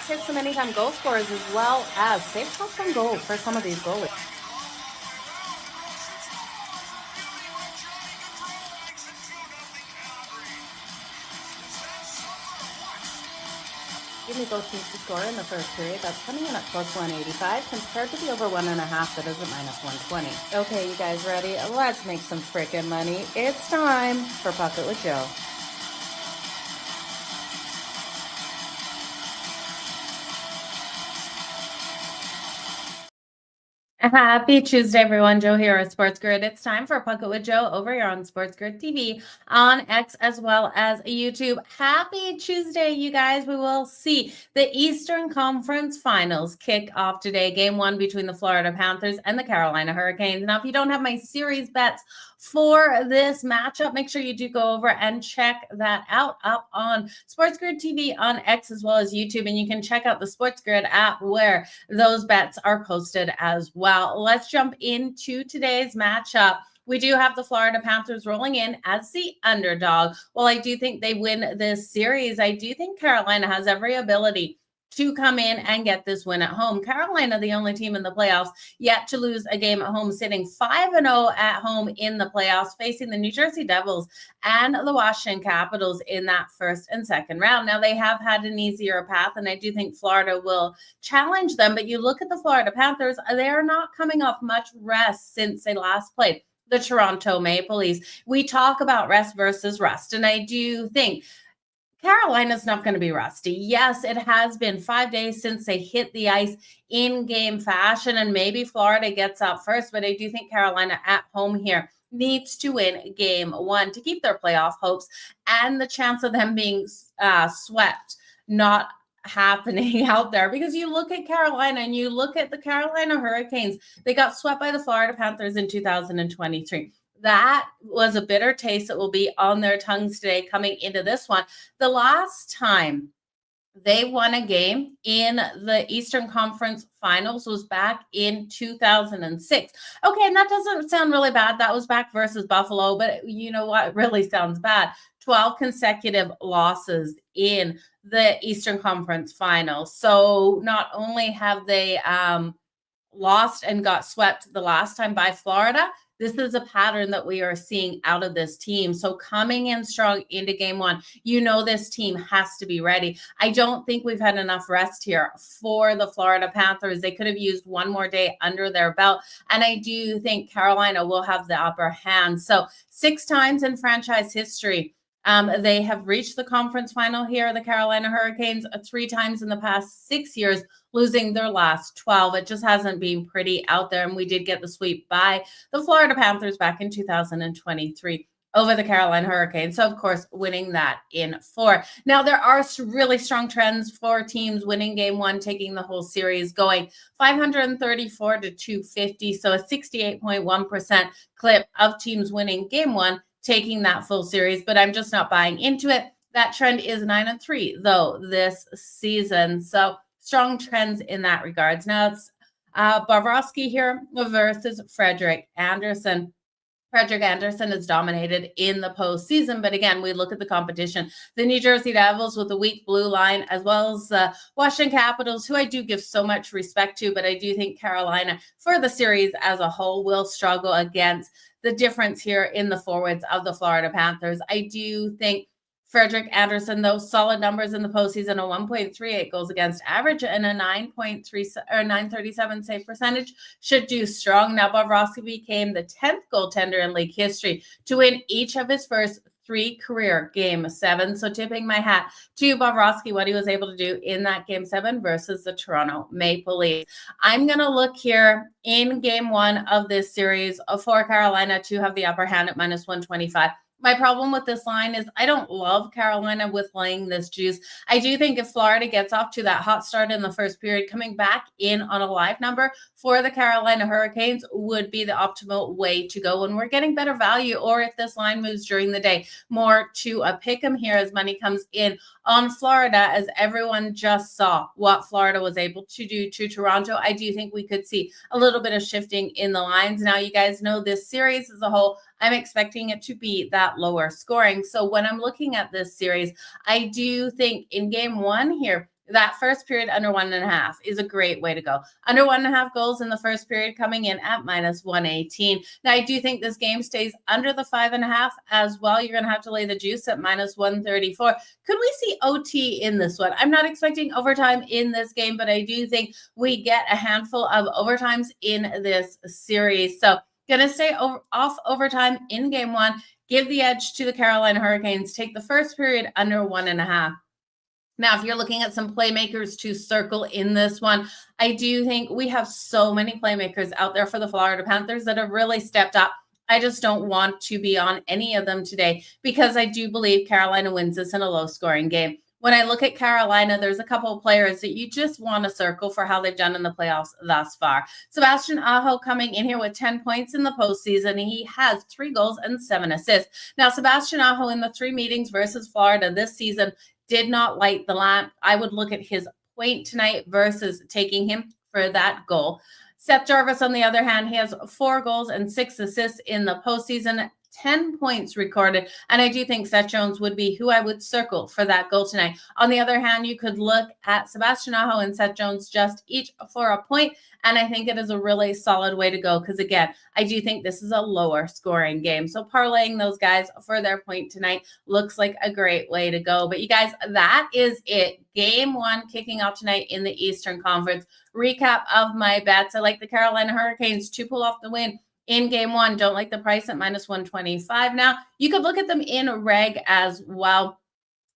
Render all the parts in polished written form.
Hit some anytime goal scorers as well as safe shots on goal for some of these goalies. Give me both teams to score in the first period. That's coming in at plus 185 compared to the over 1.5 that is at minus 120. Okay, you guys ready? Let's make some freaking money. It's time for Puck It with Jo. Happy Tuesday, everyone. Jo here at SportsGrid. It's time for Puck It with Jo over here on SportsGrid TV, on X, as well as YouTube. Happy Tuesday, you guys. We will see the Eastern Conference Finals kick off today. Game 1 between the Florida Panthers and the Carolina Hurricanes. Now, if you don't have my series bets for this matchup, make sure you do go over and check that out up on SportsGrid TV on X as well as YouTube. And you can check out the SportsGrid app where those bets are posted as well. Let's jump into today's matchup. We do have the Florida Panthers rolling in as the underdog. Well, I do think they win this series. I do think Carolina has every ability to come in and get this win at home. Carolina, the only team in the playoffs yet to lose a game at home, sitting 5-0 at home in the playoffs, facing the New Jersey Devils and the Washington Capitals in that first and second round. Now, they have had an easier path, and I do think Florida will challenge them. But you look at the Florida Panthers, they are not coming off much rest since they last played the Toronto Maple Leafs. We talk about rest versus rust, and I do think Carolina's not going to be rusty. Yes, it has been 5 days since they hit the ice in game fashion, and maybe Florida gets up first, but I do think Carolina at home here needs to win game 1 to keep their playoff hopes and the chance of them being swept not happening out there. Because you look at Carolina and you look at the Carolina Hurricanes, they got swept by the Florida Panthers in 2023. That was a bitter taste that will be on their tongues today coming into this one. The last time they won a game in the Eastern Conference Finals was back in 2006. Okay, and that doesn't sound really bad. That was back versus Buffalo, but you know what? It really sounds bad. 12 consecutive losses in the Eastern Conference Finals. So not only have they lost and got swept the last time by Florida, this is a pattern that we are seeing out of this team. So coming in strong into game 1, you know this team has to be ready. I don't think we've had enough rest here for the Florida Panthers. They could have used one more day under their belt. And I do think Carolina will have the upper hand. So 6 times in franchise history, they have reached the conference final here, the Carolina Hurricanes, 3 times in the past 6 years, losing their last 12. It just hasn't been pretty out there. And we did get the sweep by the Florida Panthers back in 2023 over the Carolina Hurricanes. So, of course, winning that in 4. Now, there are really strong trends for teams winning game 1, taking the whole series, going 534 to 250. So a 68.1% clip of teams winning game 1, taking that full series, but I'm just not buying into it. That trend is 9-3 though this season. So strong trends in that regards. Now it's Bobrovsky here versus Frederik Andersen. Frederik Andersen is dominated in the postseason, but again, we look at the competition. The New Jersey Devils with a weak blue line, as well as the Washington Capitals, who I do give so much respect to, but I do think Carolina, for the series as a whole, will struggle against the difference here in the forwards of the Florida Panthers. I do think Frederik Andersen, those solid numbers in the postseason, a 1.38 goals against average and a 937 save percentage, should do strong. Now, Bobrovsky became the 10th goaltender in league history to win each of his first 3 career game 7. So tipping my hat to Bobrovsky, what he was able to do in that game 7 versus the Toronto Maple Leafs. I'm going to look here in game 1 of this series for Carolina to have the upper hand at minus 125. My problem with this line is I don't love Carolina with laying this juice. I do think if Florida gets off to that hot start in the first period, coming back in on a live number for the Carolina Hurricanes would be the optimal way to go when we're getting better value, or if this line moves during the day, more to a pick 'em here as money comes in on Florida, as everyone just saw what Florida was able to do to Toronto. I do think we could see a little bit of shifting in the lines. Now, you guys know this series as a whole, I'm expecting it to be that lower scoring. So when I'm looking at this series, I do think in game 1 here, that first period under 1.5 is a great way to go. Under 1.5 goals in the first period coming in at -118. Now, I do think this game stays under the 5.5 as well. You're going to have to lay the juice at -134. Could we see OT in this one? I'm not expecting overtime in this game, but I do think we get a handful of overtimes in this series. So going to stay off overtime in game one. Give the edge to the Carolina Hurricanes. Take the first period under 1.5. Now, if you're looking at some playmakers to circle in this one, I do think we have so many playmakers out there for the Florida Panthers that have really stepped up. I just don't want to be on any of them today because I do believe Carolina wins this in a low-scoring game. When I look at Carolina, there's a couple of players that you just want to circle for how they've done in the playoffs thus far. Sebastian Aho coming in here with 10 points in the postseason. He has 3 goals and 7 assists. Now, Sebastian Aho in the 3 meetings versus Florida this season did not light the lamp. I would look at his point tonight versus taking him for that goal. Seth Jarvis, on the other hand, he has 4 goals and 6 assists in the postseason. 10 points recorded. And I do think Seth Jones would be who I would circle for that goal tonight. On the other hand, you could look at Sebastian Aho and Seth Jones just each for a point. And I think it is a really solid way to go because, again, I do think this is a lower scoring game. So parlaying those guys for their point tonight looks like a great way to go. But you guys, that is it. Game 1 kicking off tonight in the Eastern Conference. Recap of my bets. I like the Carolina Hurricanes to pull off the win in game 1. Don't like the price at -125. Now, you could look at them in reg as well.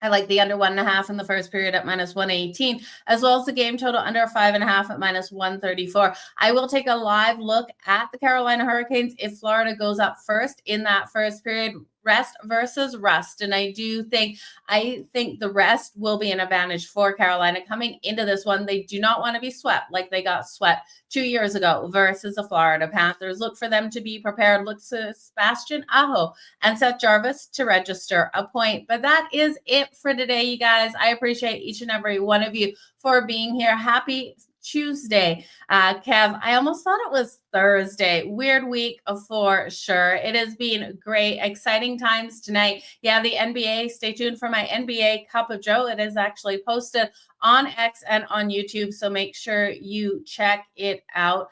I like the under 1.5 in the first period at -118, as well as the game total under 5.5 at -134. I will take a live look at the Carolina Hurricanes if Florida goes up first in that first period. Rest versus rust. And I think the rest will be an advantage for Carolina coming into this one. They do not want to be swept like they got swept 2 years ago versus the Florida Panthers. Look for them to be prepared. Look to Sebastian Aho and Seth Jarvis to register a point. But that is it for today, you guys. I appreciate each and every one of you for being here. Happy Tuesday. Kev, I almost thought it was Thursday. Weird week for sure. It has been great. Exciting times tonight. Yeah, the NBA. Stay tuned for my NBA Cup of Joe. It is actually posted on X and on YouTube, so make sure you check it out.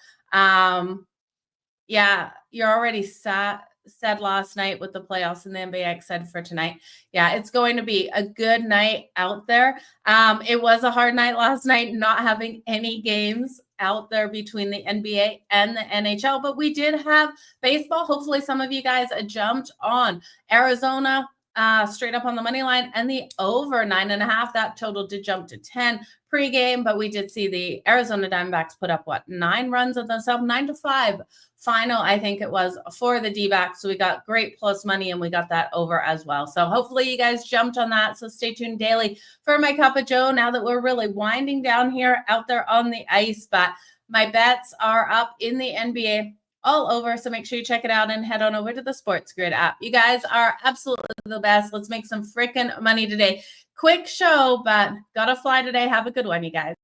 Yeah, you're already said last night with the playoffs and the NBA excited for tonight. Yeah, it's going to be a good night out there. It was a hard night last night, not having any games out there between the NBA and the NHL, but we did have baseball. Hopefully some of you guys jumped on Arizona straight up on the money line and the over 9.5. That total did jump to 10 pregame, but we did see the Arizona Diamondbacks put up 9 runs of themselves, 9-5 final, I think it was, for the D-backs. So we got great plus money and we got that over as well. So hopefully you guys jumped on that. So stay tuned daily for my Cup of Joe now that we're really winding down here out there on the ice. But my bets are up in the NBA all over. So make sure you check it out and head on over to the SportsGrid app. You guys are absolutely the best. Let's make some freaking money today. Quick show, but gotta fly today. Have a good one, you guys.